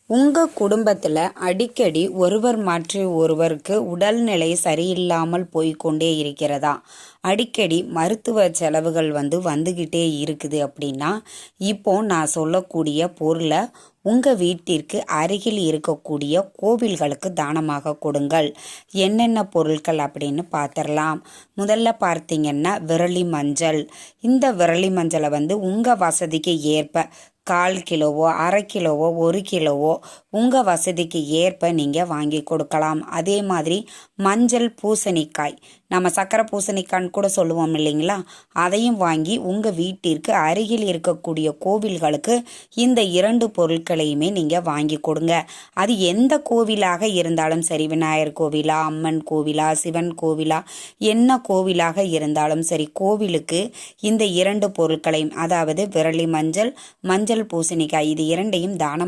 உங்கள் குடும்பத்தில் அடிக்கடி ஒருவர் மாற்றி ஒருவருக்கு உடல்நிலை சரியில்லாமல் போய்க்கொண்டே இருக்கிறதா? அடிக்கடி மருத்துவ செலவுகள் வந்துக்கிட்டே இருக்குது அப்படின்னா, இப்போ நான் சொல்லக்கூடிய பொருளை உங்கள் வீட்டிற்கு அருகில் இருக்கக்கூடிய கோவில்களுக்கு தானமாக கொடுங்கள். என்னென்ன பொருட்கள் அப்படின்னு பார்த்துடலாம். முதல்ல பார்த்தீங்கன்னா விரலி மஞ்சள். இந்த விரலி மஞ்சளை உங்கள் வசதிக்கு ஏற்ப 1/4 கிலோவோ 1/2 கிலோவோ 1 கிலோவோ உங்கள் வசதிக்கு ஏற்ப நீங்கள் வாங்கி கொடுக்கலாம். அதே மாதிரி மஞ்சள் பூசணிக்காய், நம்ம சக்கரை பூசணிக்காய்ன்னு கூட சொல்லுவோம் இல்லைங்களா, அதையும் வாங்கி உங்கள் வீட்டிற்கு அருகில் இருக்கக்கூடிய கோவில்களுக்கு இந்த 2 பொருட்களையுமே நீங்கள் வாங்கி கொடுங்க. அது எந்த கோவிலாக இருந்தாலும் சரி, விநாயகர் கோவிலா, அம்மன் கோவிலா, சிவன் கோவிலா, என்ன கோவிலாக இருந்தாலும் சரி, கோவிலுக்கு இந்த 2 பொருட்களையும், அதாவது விரலி மஞ்சள், மஞ்சள் பூசணிக்காய், இது 2யும் தானம்